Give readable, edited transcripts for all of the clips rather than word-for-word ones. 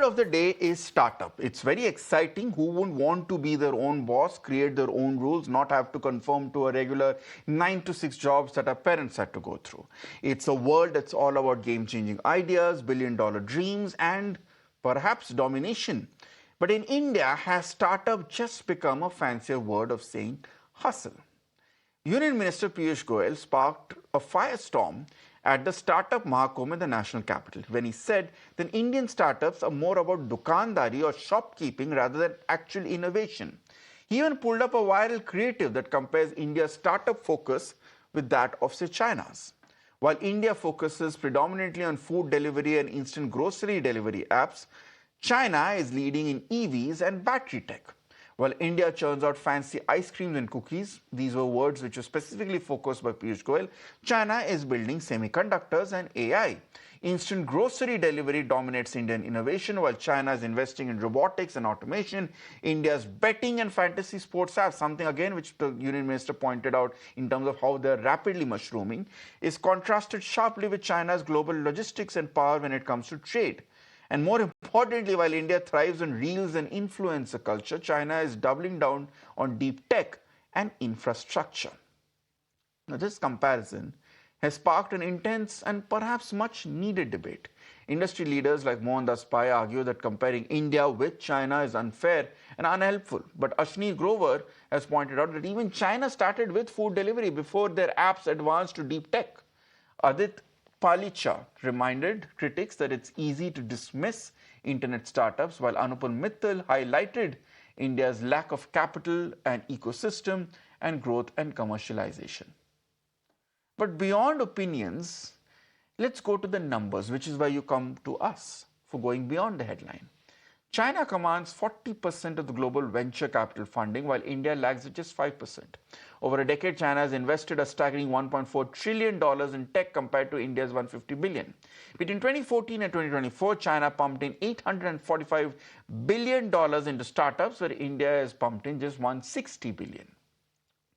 of the day is startup. It's very exciting. Who wouldn't want to be their own boss, create their own rules, not have to conform to a regular 9 to 6 jobs that our parents had to go through? It's a world that's all about game-changing ideas, billion-dollar dreams, and perhaps domination. But in India, has startup just become a fancier word of saying hustle? Union Minister Piyush Goyal sparked a firestorm at the Startup Mahakumbh in the national capital when he said that Indian startups are more about dukandari or shopkeeping rather than actual innovation. He even pulled up a viral creative that compares India's startup focus with that of, say, China's. While India focuses predominantly on food delivery and instant grocery delivery apps, China is leading in EVs and battery tech. While India churns out fancy ice creams and cookies, these were words which were specifically focused by Piyush Goyal, China is building semiconductors and AI. Instant grocery delivery dominates Indian innovation, while China is investing in robotics and automation. India's betting and fantasy sports apps, something again which the Union Minister pointed out in terms of how they're rapidly mushrooming, is contrasted sharply with China's global logistics and power when it comes to trade. And more importantly, while India thrives on reels and influencer culture, China is doubling down on deep tech and infrastructure. Now, this comparison has sparked an intense and perhaps much needed debate. Industry leaders like Mohandas Pai argue that comparing India with China is unfair and unhelpful. But Ashneer Grover has pointed out that even China started with food delivery before their apps advanced to deep tech. Aadit Palicha reminded critics that it's easy to dismiss internet startups, while Anupam Mittal highlighted India's lack of capital and ecosystem and growth and commercialization. But beyond opinions, let's go to the numbers, which is why you come to us for going beyond the headline. China commands 40% of the global venture capital funding, while India lags at just 5%. Over a decade, China has invested a staggering $1.4 trillion in tech compared to India's $150 billion. Between 2014 and 2024, China pumped in $845 billion into startups, where India has pumped in just $160 billion.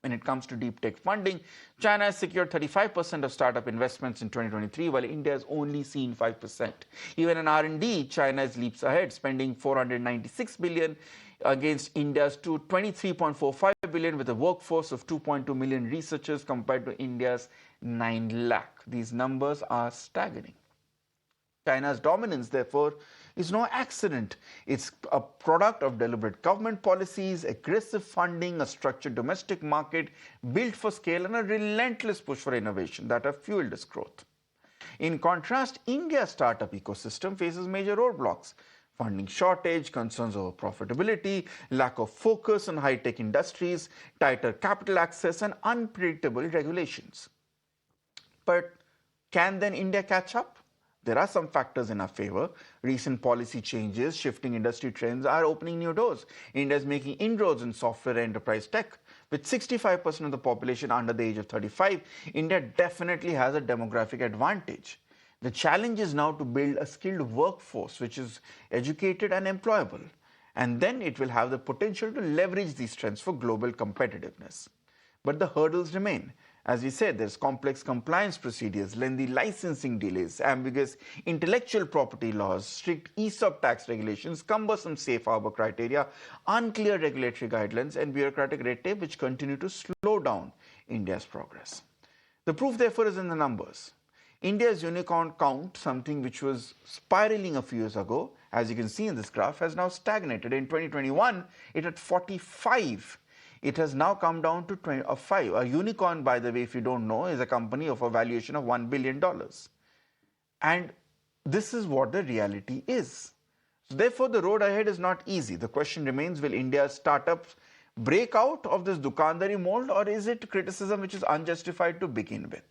When it comes to deep tech funding, China has secured 35% of startup investments in 2023, while India has only seen 5%. Even in R&D, China is leaps ahead, spending $496 billion against India's $23.45 billion, with a workforce of 2.2 million researchers compared to India's 9 lakh. These numbers are staggering. China's dominance, therefore, is no accident. It's a product of deliberate government policies, aggressive funding, a structured domestic market built for scale, and a relentless push for innovation that have fueled this growth. In contrast, India's startup ecosystem faces major roadblocks: funding shortage, concerns over profitability, lack of focus on high-tech industries, tighter capital access, and unpredictable regulations. But can then India catch up? There are some factors in our favor. Recent policy changes, shifting industry trends are opening new doors. India is making inroads in software and enterprise tech. With 65% of the population under the age of 35, India definitely has a demographic advantage. The challenge is now to build a skilled workforce which is educated and employable. And then it will have the potential to leverage these trends for global competitiveness. But the hurdles remain. As we said, there's complex compliance procedures, lengthy licensing delays, ambiguous intellectual property laws, strict ESOP tax regulations, cumbersome safe harbor criteria, unclear regulatory guidelines, and bureaucratic red tape which continue to slow down India's progress. The proof, therefore, is in the numbers. India's unicorn count, something which was spiraling a few years ago, as you can see in this graph, has now stagnated. In 2021, it had 45. It has now come down to 5. A unicorn, by the way, if you don't know, is a company of a valuation of $1 billion. And this is what the reality is. So therefore, the road ahead is not easy. The question remains, will India's startups break out of this dukandari mold, or is it criticism which is unjustified to begin with?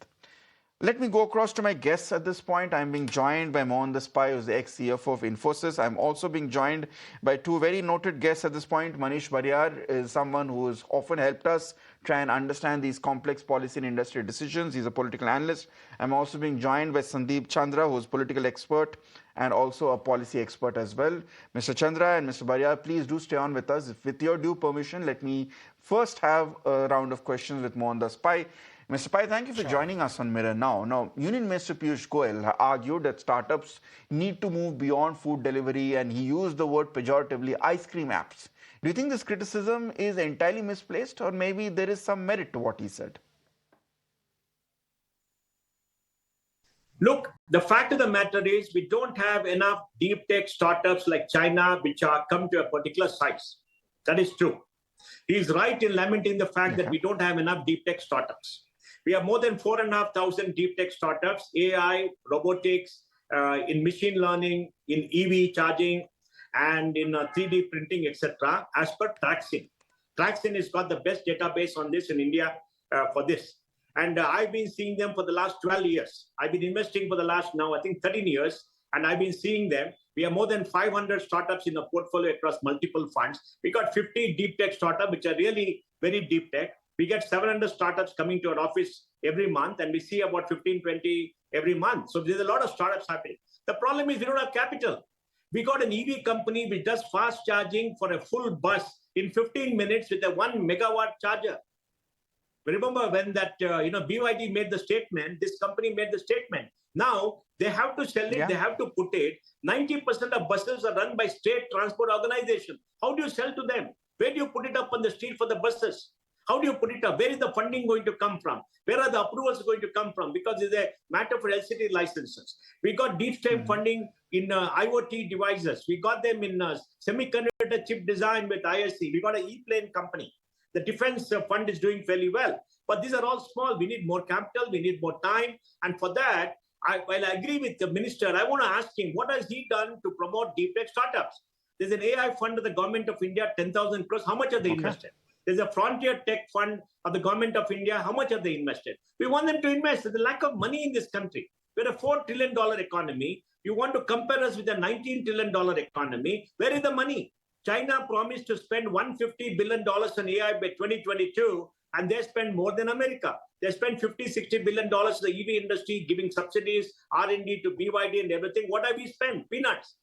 Let me go across to my guests at this point. I'm being joined by Mohandas Pai, who's the ex-CFO of Infosys. I'm also being joined by two very noted guests at this point. Manish Barriar is someone who has often helped us try and understand these complex policy and industry decisions. He's a political analyst. I'm also being joined by Sandeep Chandra, who's a political expert and also a policy expert as well. Mr. Chandra and Mr. Barriar, please do stay on with us. With your due permission, let me first have a round of questions with Mohandas Pai. Mr. Pai, thank you for Sure. joining us on Mirror Now. Now, Union Minister Piyush Goyal argued that startups need to move beyond food delivery, and he used the word pejoratively, ice cream apps. Do you think this criticism is entirely misplaced, or maybe there is some merit to what he said? Look, the fact of the matter is we don't have enough deep tech startups like China, which are come to a particular size. That is true. He is right in lamenting the fact that Okay. we don't have enough deep tech startups. We have more than 4,500 deep tech startups, AI, robotics, in machine learning, in EV charging, and in 3D printing, etc. As per Traxin. Traxin has got the best database on this in India for this. And I've been seeing them for the last 12 years. I've been investing for the last now, I think 13 years, and I've been seeing them. We have more than 500 startups in the portfolio across multiple funds. We got 50 deep tech startups, which are really very deep tech. We get 700 startups coming to our office every month, and we see about 15, 20 every month. So there's a lot of startups happening. The problem is we don't have capital. We got an EV company which does fast charging for a full bus in 15 minutes with a 1 megawatt charger. Remember when that BYD made the statement, this company made the statement. Now they have to sell it, Yeah. they have to put it. 90% of buses are run by state transport organization. How do you sell to them? Where do you put it up on the street for the buses? How do you put it up? Where is the funding going to come from? Where are the approvals going to come from? Because it's a matter for LCD licenses. We got deep state funding in IoT devices. We got them in semiconductor chip design with ISC. We got an E-plane company. The defense fund is doing fairly well. But these are all small. We need more capital. We need more time. And for that, while I agree with the minister, I want to ask him, what has he done to promote deep tech startups? There's an AI fund of the government of India, 10,000 crores. How much have they invested? There's a frontier tech fund of the government of India. How much have they invested? We want them to invest. There's a lack of money in this country. We're a $4 trillion economy. You want to compare us with a $19 trillion economy. Where is the money? China promised to spend $150 billion on AI by 2022, and they spend more than America. They spend $50-60 billion to the EV industry, giving subsidies, R&D to BYD and everything. What have we spent? Peanuts.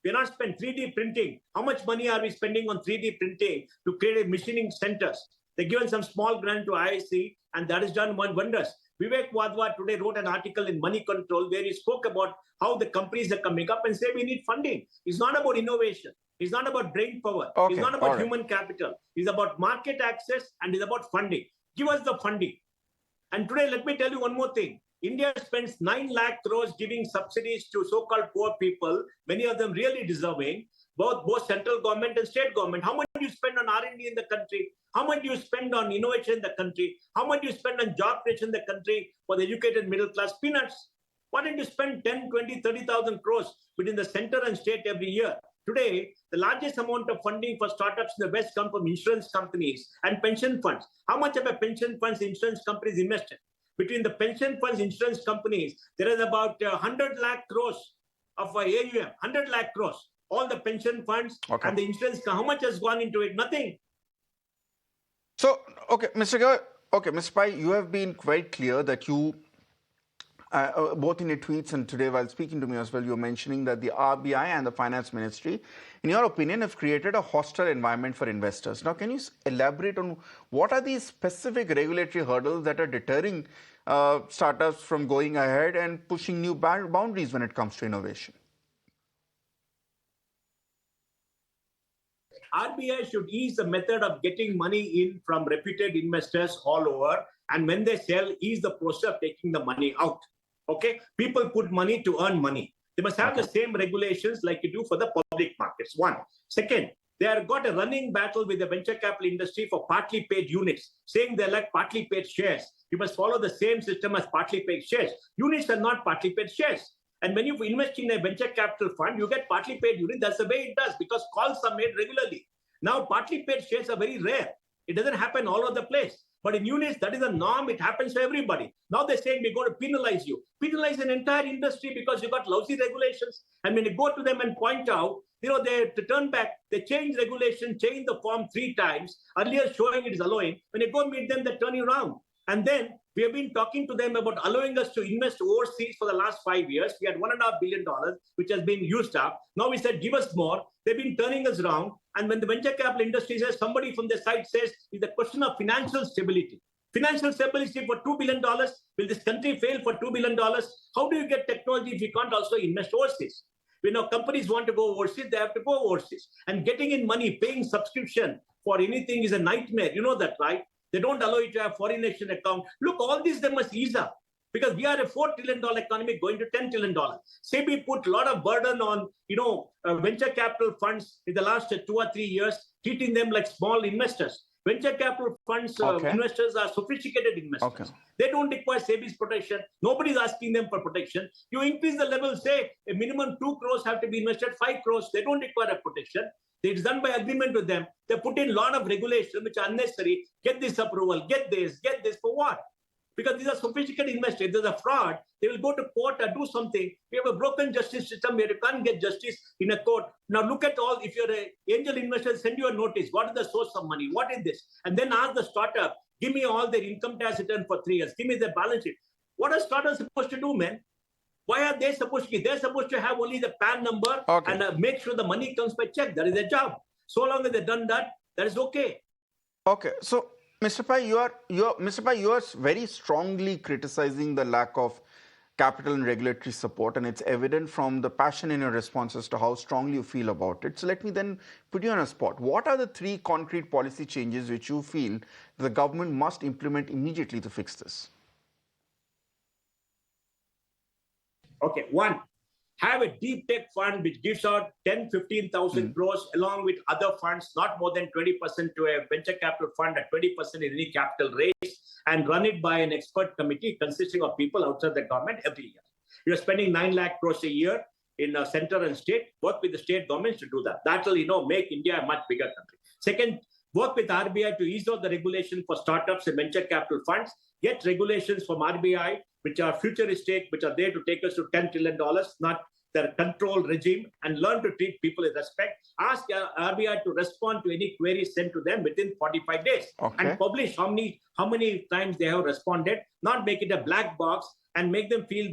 We're not spent 3D printing. How much money are we spending on 3D printing to create machining centers? They've given some small grant to IIC, and that has done wonders. Vivek Wadhwa today wrote an article in Money Control where he spoke about how the companies are coming up and say we need funding. It's not about innovation. It's not about brain power. It's not about human capital. It's about market access and it's about funding. Give us the funding. And today, let me tell you one more thing. India spends 9 lakh crores giving subsidies to so-called poor people, many of them really deserving, both central government and state government. How much do you spend on R&D in the country? How much do you spend on innovation in the country? How much do you spend on job creation in the country for the educated middle class? Peanuts. Why don't you spend 10, 20, 30,000 crores between the center and state every year? Today, the largest amount of funding for startups in the West come from insurance companies and pension funds. How much have a pension funds, insurance companies invested? Between the pension funds, insurance companies, there is about 100 lakh crores of AUM, 100 lakh crores. All the pension funds and the insurance, how much has gone into it? Nothing. So, Mr. Pai, you have been quite clear that you, both in your tweets and today while speaking to me as well, you're mentioning that the RBI and the Finance Ministry, in your opinion, have created a hostile environment for investors. Now, can you elaborate on what are these specific regulatory hurdles that are deterring startups from going ahead and pushing new boundaries when it comes to innovation? RBI should ease the method of getting money in from reputed investors all over. And when they sell, ease the process of taking the money out. Okay? People put money to earn money. They must have the same regulations like you do for the public markets. One. Second, they have got a running battle with the venture capital industry for partly paid units, saying they're like partly paid shares. You must follow the same system as partly paid shares. Units are not partly paid shares. And when you invest in a venture capital fund, you get partly paid unit. That's the way it does because calls are made regularly. Now, partly paid shares are very rare. It doesn't happen all over the place. But in units, that is a norm. It happens to everybody. Now they're saying we're going to penalize you. Penalize an entire industry because you got lousy regulations. And when you go to them and point out, they turn back, they change regulation, change the form 3 times, earlier showing it is allowing. When you go meet them, they turn you around. And then we have been talking to them about allowing us to invest overseas for the last 5 years. We had $1.5 billion, which has been used up. Now we said, give us more. They've been turning us around. And when the venture capital industry says, somebody from the side says, it's a question of financial stability. Financial stability for $2 billion. Will this country fail for $2 billion? How do you get technology if you can't also invest overseas? Companies want to go overseas, they have to go overseas. And getting in money, paying subscription for anything is a nightmare. You know that, right? They don't allow you to have foreign exchange account. Look, all these they must ease up because we are a $4 trillion economy going to $10 trillion. SEBI put a lot of burden on, venture capital funds in the last 2 or 3 years, treating them like small investors. Venture capital funds, investors are sophisticated investors. They don't require SEBI's protection. Nobody's asking them for protection. You increase the level, say a minimum 2 crores have to be invested, 5 crores. They don't require a protection. It's done by agreement with them. They put in a lot of regulation which are unnecessary. Get this approval, get this for what? Because these are sophisticated investors. If there's a fraud, they will go to court or do something. We have a broken justice system where you can't get justice in a court. Now look at all, if you're an angel investor, send you a notice. What is the source of money? What is this? And then ask the startup, give me all their income tax return for 3 years. Give me their balance sheet. What are startups supposed to do, man? Why are they supposed to? They're supposed to have only the PAN number and make sure the money comes by check. That is their job. So long as they've done that, that is okay. Okay, so Mr. Pai, you are very strongly criticizing the lack of capital and regulatory support, and it's evident from the passion in your responses to how strongly you feel about it. So let me then put you on a spot. What are the 3 concrete policy changes which you feel the government must implement immediately to fix this? Okay, 1, have a deep tech fund which gives out 10, 15,000 crores along with other funds, not more than 20% to a venture capital fund and 20% in any capital raise, and run it by an expert committee consisting of people outside the government every year. You're spending 9 lakh crores a year in center and state. Work with the state governments to do that. That will, make India a much bigger country. Second, work with RBI to ease out the regulation for startups and venture capital funds. Get regulations from RBI which are futuristic, which are there to take us to $10 trillion, not their control regime, and learn to treat people with respect. Ask RBI to respond to any queries sent to them within 45 days and publish how many times they have responded, not make it a black box and make them feel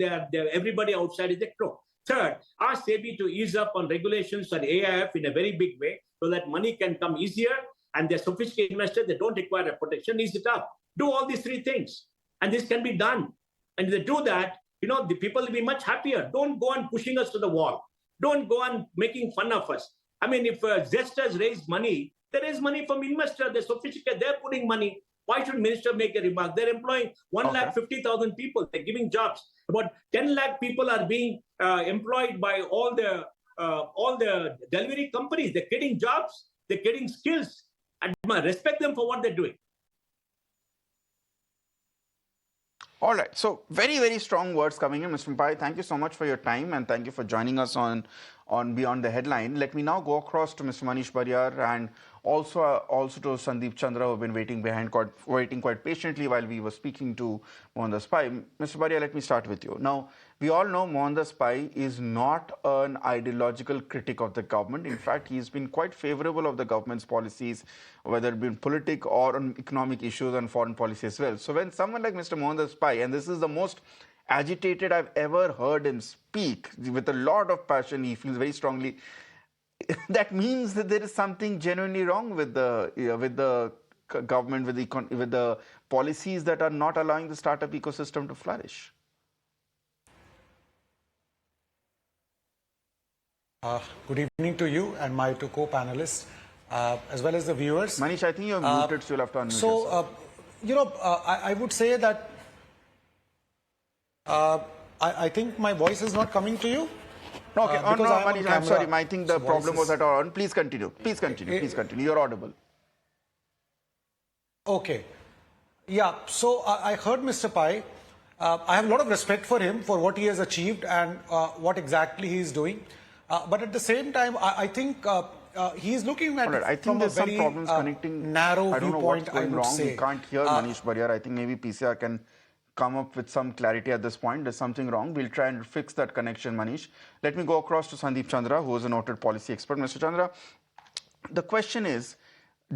everybody outside is a crook. Third, ask SEBI to ease up on regulations on AIF in a very big way so that money can come easier and they're sophisticated investors, they don't require a protection, ease it up. Do all these 3 things and this can be done. And if they do that, the people will be much happier. Don't go on pushing us to the wall. Don't go on making fun of us. I mean, if Zest has raised money, there is money from investors. They're sophisticated. They're putting money. Why should minister make a remark? They're employing 150,000 people. They're giving jobs. About 10 lakh people are being employed by all the delivery companies. They're getting jobs. They're getting skills. And respect them for what they're doing. All right. So very, very strong words coming in, Mr. Pai. Thank you so much for your time and thank you for joining us on Beyond the Headline. Let me now go across to Mr. Manish Barriar and also to Sandeep Chandra, who have been waiting quite patiently while we were speaking to Mohandas Pai. Mr. Barriar, let me start with you. Now, we all know Mohandas Pai is not an ideological critic of the government. In fact, he's been quite favorable of the government's policies, whether it be political or on economic issues and foreign policy as well. So when someone like Mr. Mohandas Pai, and this is the most agitated I've ever heard him speak, with a lot of passion, he feels very strongly, that means that there is something genuinely wrong with the government, with the policies that are not allowing the startup ecosystem to flourish. Good evening to you and my 2 co-panelists, as well as the viewers. Manish, I think you're muted, so you'll have to unmute yourself. I would say that I think my voice is not coming to you. Okay, no, Manish, I'm sorry. I think the problem was at our end. Please continue. Please continue. You're audible. Okay. Yeah, so I heard Mr. Pai. I have a lot of respect for him, for what he has achieved and what exactly he is doing. But at the same time, I think he's looking at it from a very narrow viewpoint, I would say. We can't hear Manish Barriar. I think maybe PCR can come up with some clarity at this point. There's something wrong. We'll try and fix that connection, Manish. Let me go across to Sandeep Chandra, who is a noted policy expert. Mr. Chandra, the question is,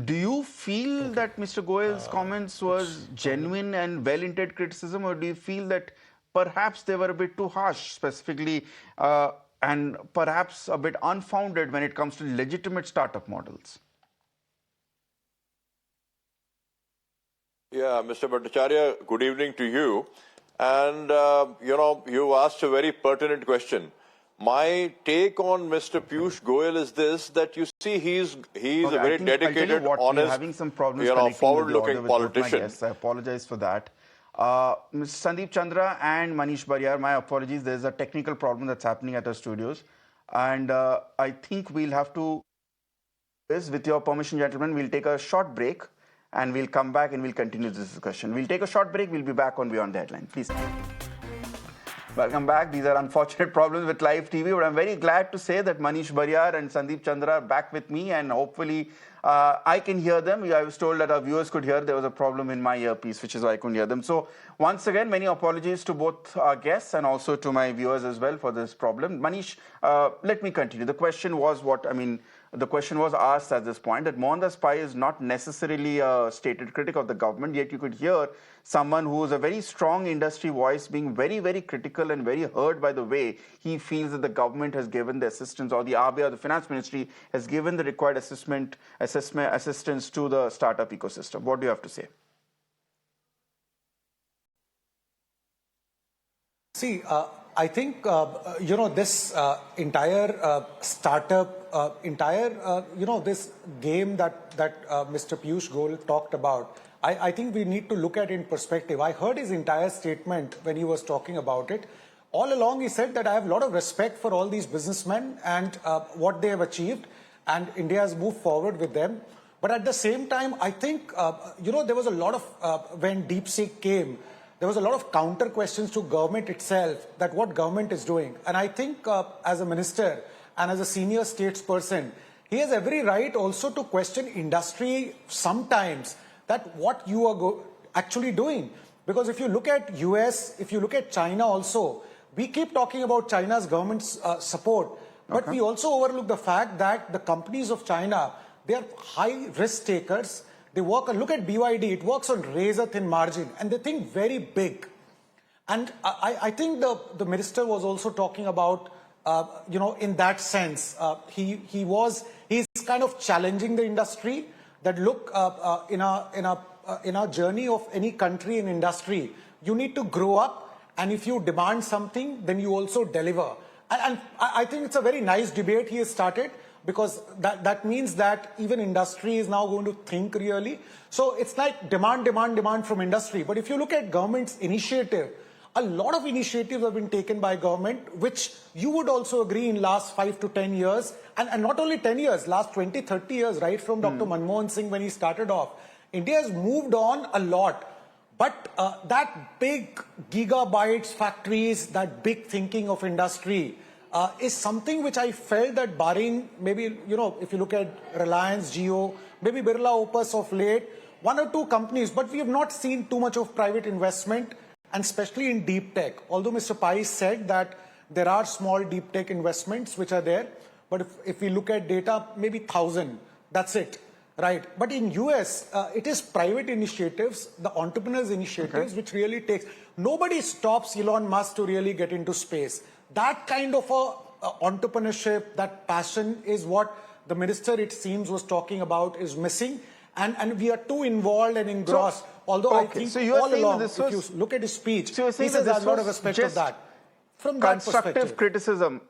do you feel that Mr. Goyal's comments was genuine and well-intended criticism, or do you feel that perhaps they were a bit too harsh, specifically, and perhaps a bit unfounded when it comes to legitimate startup models? Yeah, Mr. Bhattacharya, good evening to you. And, you asked a very pertinent question. My take on Mr. Piyush Goyal is this, that you see, he's Okay, a very I'll tell you dedicated, what, we're honest, having some problems connecting with the audio forward-looking with both my politician. guests. I apologize for that. Mr. Sandeep Chandra and Manish Barriar, my apologies. There's a technical problem that's happening at our studios. And I think we'll have to, with your permission, gentlemen, we'll take a short break and we'll come back and we'll continue this discussion. We'll take a short break. We'll be back on Beyond the Headline. Please. Welcome back. These are unfortunate problems with live TV, but I'm very glad to say that Manish Barriar and Sandeep Chandra are back with me, and hopefully I can hear them. I was told that our viewers could hear. There was a problem in my earpiece, which is why I couldn't hear them. So once again, many apologies to both our guests and also to my viewers as well for this problem. Manish, let me continue. The question was the question was asked at this point that Mohandas Pai is not necessarily a stated critic of the government, yet you could hear someone who is a very strong industry voice being very, very critical and very hurt by the way he feels that the government has given the assistance, or the RBI or the finance ministry has given the required assistance to the startup ecosystem. What do you have to say? See, I think, this entire startup, this game that Mr. Piyush Goyal talked about, I think we need to look at it in perspective. I heard his entire statement when he was talking about it. All along, he said that I have a lot of respect for all these businessmen and what they have achieved, and India has moved forward with them. But at the same time, I think, there was a lot of, when DeepSeek came, there was a lot of counter questions to government itself, that what government is doing. And I think as a minister and as a senior statesperson, he has every right also to question industry sometimes, that what you are actually doing. Because if you look at US, if you look at China also, we keep talking about China's government's support, but we also overlook the fact that the companies of China, they are high risk takers. They work on, look at BYD, it works on razor thin margin, and they think very big. And I think the minister was also talking about, in that sense, he's kind of challenging the industry that look, in a journey of any country and industry, you need to grow up, and if you demand something, then you also deliver. And I think it's a very nice debate he has started, because that means that even industry is now going to think really. So it's like demand from industry. But if you look at government's initiative, a lot of initiatives have been taken by government, which you would also agree in last 5 to 10 years, and not only 10 years, last 20, 30 years, right from Dr. Manmohan Singh when he started off. India has moved on a lot. But that big gigabytes factories, that big thinking of industry, is something which I felt that barring maybe, if you look at Reliance, Jio, maybe Birla Opus of late, one or two companies, but we have not seen too much of private investment, and especially in deep tech. Although Mr. Pai said that there are small deep tech investments which are there, but if we look at data, maybe 1,000, that's it, right? But in US, it is private initiatives, the entrepreneurs' initiatives, which really takes, nobody stops Elon Musk to really get into space. That kind of entrepreneurship, that passion is what the minister, it seems, was talking about is missing. And we are too involved and engrossed. Although I think so you are all saying along, this if you was, look at his speech, so he says there's a lot of respect of that. From that constructive perspective. criticism.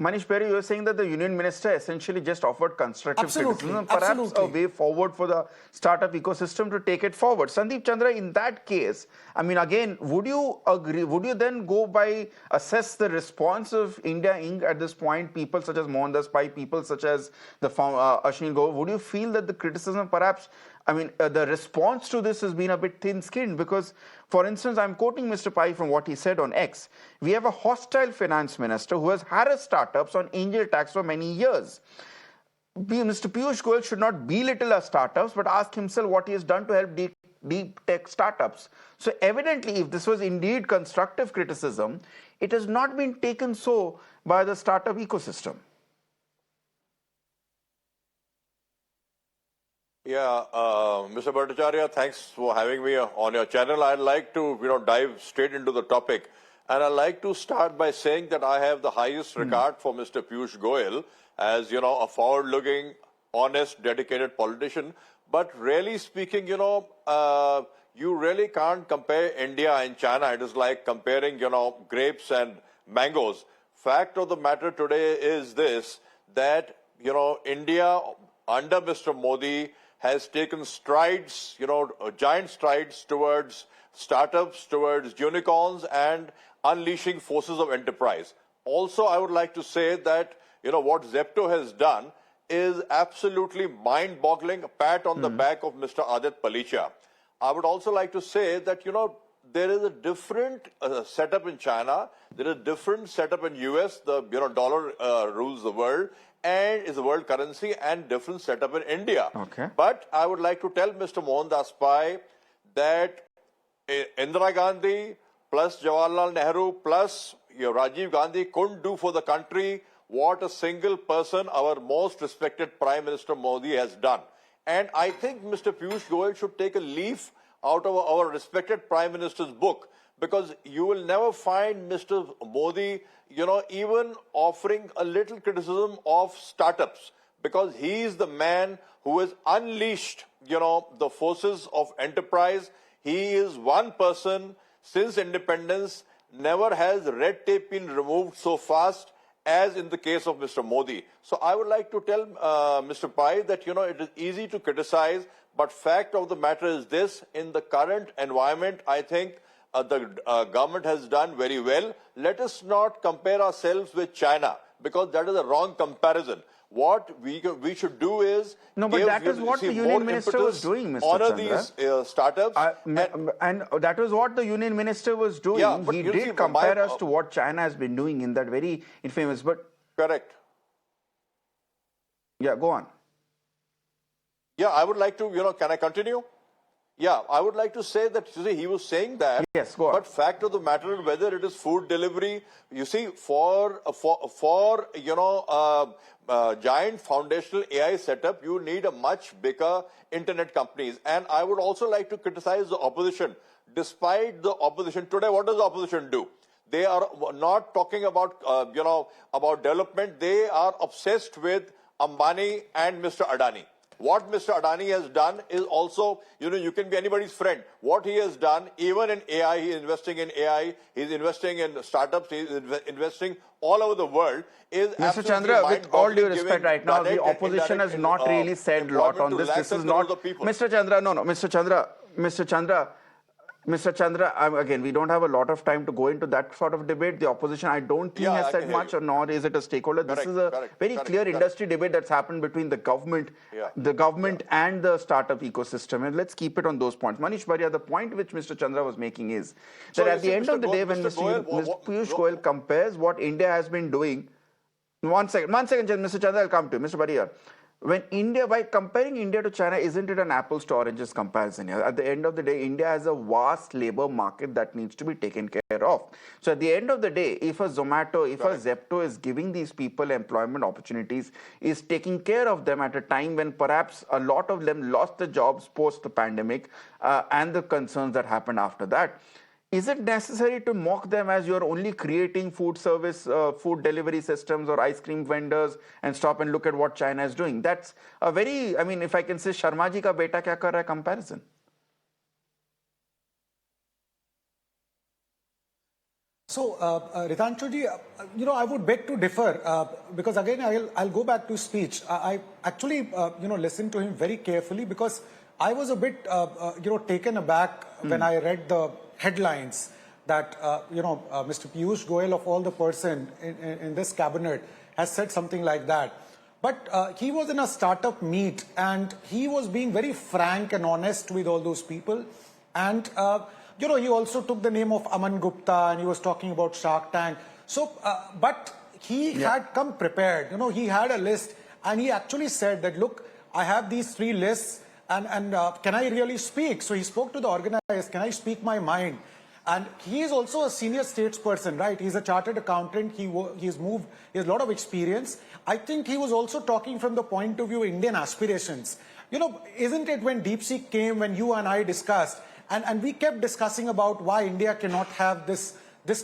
Manish Barriar, you were saying that the union minister essentially just offered constructive criticism, perhaps a way forward for the startup ecosystem to take it forward. Sandeep Chandra, in that case, again, would you agree, would you then go by assess the response of India Inc. at this point, people such as Mohandas Pai, people such as the Ashneer Grover, would you feel that the criticism perhaps, the response to this has been a bit thin-skinned? Because, for instance, I'm quoting Mr. Pai from what he said on X. We have a hostile finance minister who has harassed startups on angel tax for many years. Mr. Piyush Goyal should not belittle our startups, but ask himself what he has done to help deep tech startups. So evidently, if this was indeed constructive criticism, it has not been taken so by the startup ecosystem. Yeah, Mr. Bhattacharya, thanks for having me on your channel. I'd like to, dive straight into the topic. And I'd like to start by saying that I have the highest regard for Mr. Piyush Goyal as, a forward-looking, honest, dedicated politician. But really speaking, you really can't compare India and China. It is like comparing, grapes and mangoes. Fact of the matter today is this, that, India under Mr. Modi has taken strides, giant strides towards startups, towards unicorns and unleashing forces of enterprise. Also, I would like to say that, what Zepto has done is absolutely mind-boggling, a pat on the back of Mr. Aadit Palicha. I would also like to say that, there is a different setup in China, there is a different setup in US, the dollar rules the world and is the world currency, and different setup in India. Okay. But I would like to tell Mr. Mohandas Pai that Indira Gandhi plus Jawaharlal Nehru plus Rajiv Gandhi couldn't do for the country what a single person, our most respected Prime Minister Modi, has done. And I think Mr. Piyush Goyal should take a leaf out of our respected Prime Minister's book, because you will never find Mr. Modi, even offering a little criticism of startups, because he is the man who has unleashed, the forces of enterprise. He is one person since independence, never has red tape been removed so fast as in the case of Mr. Modi. So I would like to tell Mr. Pai that, it is easy to criticize, but fact of the matter is this: in the current environment, I think the government has done very well. Let us not compare ourselves with China, because that is a wrong comparison. What we should do is No, but that is what the Union Minister was doing, Mr. honor Chandra. these startups. And that was what the Union Minister was doing. Yeah, but he you see, did compare us to what China has been doing in that very infamous, but... Correct. Yeah, go on. Yeah, I would like to, can I continue? Yeah, I would like to say that, he was saying that. Yes, go on. But fact of the matter, whether it is food delivery, for giant foundational AI setup, you need a much bigger internet companies. And I would also like to criticize the opposition. Despite the opposition today, what does the opposition do? They are not talking about, about development. They are obsessed with Ambani and Mr. Adani. What Mr. Adani has done is also, you can be anybody's friend. What he has done, even in AI, he is investing in AI, he's investing in startups, he's investing all over the world. Is Mr. Chandra, with all due respect right now, the opposition has not really said a lot on this. This is not... Mr. Chandra, no, Mr. Chandra, again, we don't have a lot of time to go into that sort of debate. The opposition, I don't think, has said much, or nor is it a stakeholder. This is a very clear industry debate that's happened between the government, and the startup ecosystem. And let's keep it on those points. Manish Barriar, the point which Mr. Chandra was making is that at the end of the day, when Mr. Piyush Goyal compares what India has been doing... One second, Mr. Chandra, I'll come to you. Mr. Barriar. By comparing India to China, isn't it an apples to oranges comparison here? At the end of the day, India has a vast labor market that needs to be taken care of. So at the end of the day, if a Zomato, if a Zepto is giving these people employment opportunities, is taking care of them at a time when perhaps a lot of them lost their jobs post the pandemic and the concerns that happened after that, is it necessary to mock them as you're only creating food service, food delivery systems or ice cream vendors and stop and look at what China is doing? That's a very, if I can say, Sharma ji ka beta kya kar raha hai comparison. So, Ritangshu ji, I would beg to differ because again, I'll go back to speech. I actually, listened to him very carefully because I was a bit, taken aback when I read the headlines that, Mr. Piyush Goyal, of all the person in this cabinet, has said something like that. But he was in a startup meet and he was being very frank and honest with all those people. And, he also took the name of Aman Gupta and he was talking about Shark Tank. So, but he had come prepared. He had a list and he actually said that, look, I have these 3 lists. And can I really speak? So he spoke to the organizers, can I speak my mind? And he is also a senior statesperson, right? He's a chartered accountant. He's moved, he has a lot of experience. I think he was also talking from the point of view of Indian aspirations. Isn't it when DeepSeek came, when you and I discussed, and we kept discussing about why India cannot have this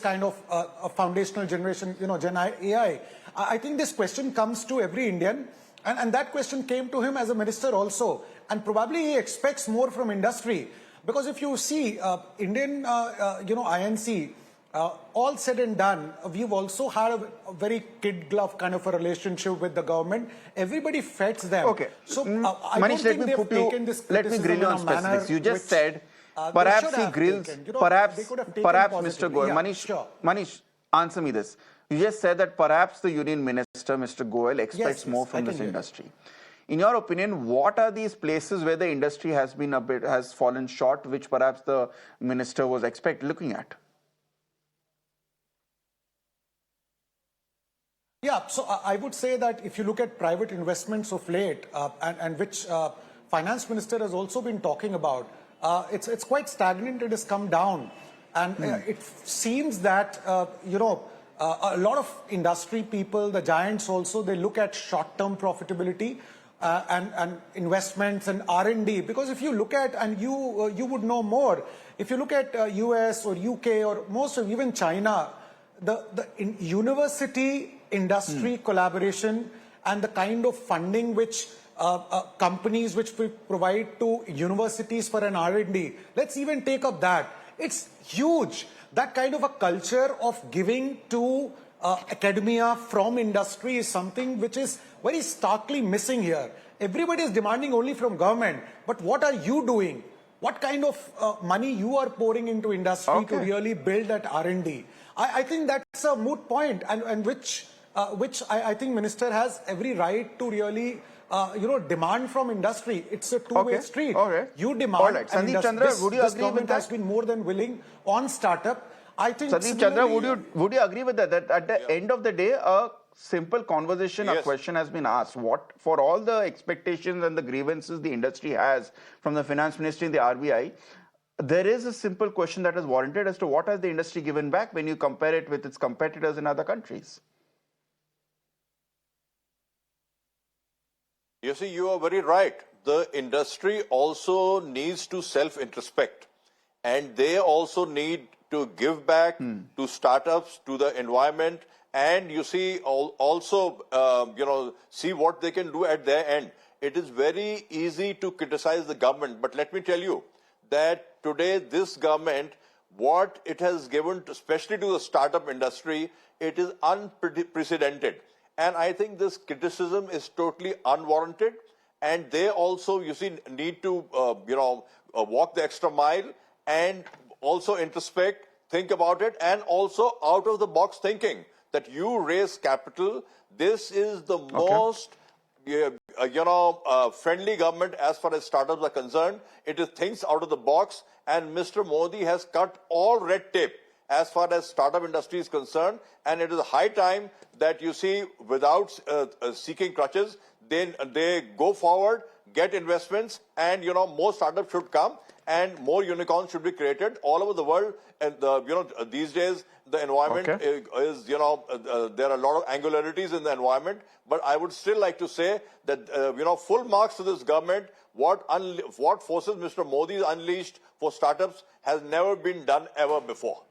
kind of a foundational generation, Gen AI. I think this question comes to every Indian. And that question came to him as a minister also. And probably he expects more from industry. Because if you see Indian, INC, all said and done, we've also had a very kid glove kind of a relationship with the government. Everybody fets them. Okay. So I Manish, don't think they've taken this let me grill you on specifics. You just said perhaps he grills, perhaps Mr. Goyal. Yeah, Manish, sure. Manish, answer me this. You just said that perhaps the Union Minister, Mr. Goyal, expects more from this industry. In your opinion, what are these places where the industry has fallen short, which perhaps the minister was looking at? Yeah, so I would say that if you look at private investments of late, and which finance minister has also been talking about, it's quite stagnant. It has come down, and it seems that a lot of industry people, the giants also, they look at short-term profitability and investments and R&D. Because if you look at, and you would know more, if you look at US or UK or most of even China, the university industry collaboration and the kind of funding which companies which we provide to universities for an R&D, let's even take up that. It's huge. That kind of a culture of giving to academia from industry is something which is very starkly missing here. Everybody is demanding only from government, but what are you doing? What kind of money you are pouring into industry to really build that R&D? I think that's a moot point, and which I think minister has every right to really demand from industry. It's a two-way street. You demand, and Sandeep Chandra, would you this agree with government that? has been more than willing on startup. I think Sandeep Chandra, would you agree with that? That at the end of the day, a simple conversation, a question has been asked. What, for all the expectations and the grievances the industry has from the finance ministry and the RBI, there is a simple question that is warranted as to what has the industry given back when you compare it with its competitors in other countries. You see, you are very right. The industry also needs to self-introspect, and they also need to give back to startups, to the environment, and you see also see what they can do at their end. It is very easy to criticize the government, but let me tell you that today this government, what it has given, especially to the startup industry, it is unprecedented. And I think this criticism is totally unwarranted. And they also, you see, need to, walk the extra mile and also introspect, think about it, and also out of the box thinking that you raise capital. This is the most, friendly government as far as startups are concerned. It is things out of the box. And Mr. Modi has cut all red tape as far as startup industry is concerned, and it is high time that you see, without seeking crutches, they go forward, get investments, and more startups should come, and more unicorns should be created all over the world. And these days the environment is there are a lot of angularities in the environment, but I would still like to say that full marks to this government. What forces Mr. Modi has unleashed for startups has never been done ever before.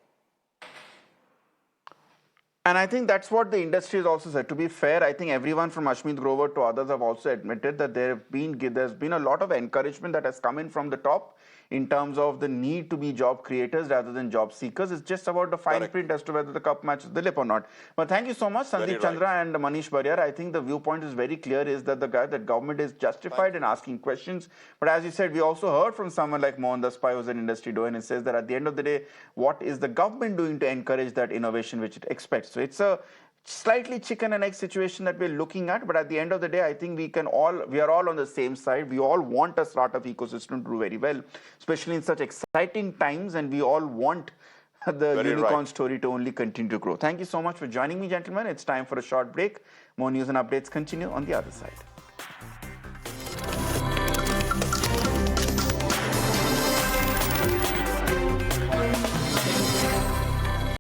And I think that's what the industry has also said. To be fair, I think everyone from Ashneer Grover to others have also admitted that there's been a lot of encouragement that has come in from the top in terms of the need to be job creators rather than job seekers. It's just about the fine print as to whether the cup matches the lip or not. But thank you so much, Sandeep Chandra and Manish Barriar. I think the viewpoint is very clear, is that that government is justified in asking questions. But as you said, we also heard from someone like Mohan Daspai, who's an industry doyen, and says that at the end of the day, what is the government doing to encourage that innovation which it expects? So it's a slightly chicken and egg situation that we're looking at, but at the end of the day, I think we are all on the same side. We all want a startup ecosystem to do very well, especially in such exciting times, and we all want the unicorn story to only continue to grow. Thank you so much for joining me, gentlemen. It's time for a short break. More news and updates continue on the other side.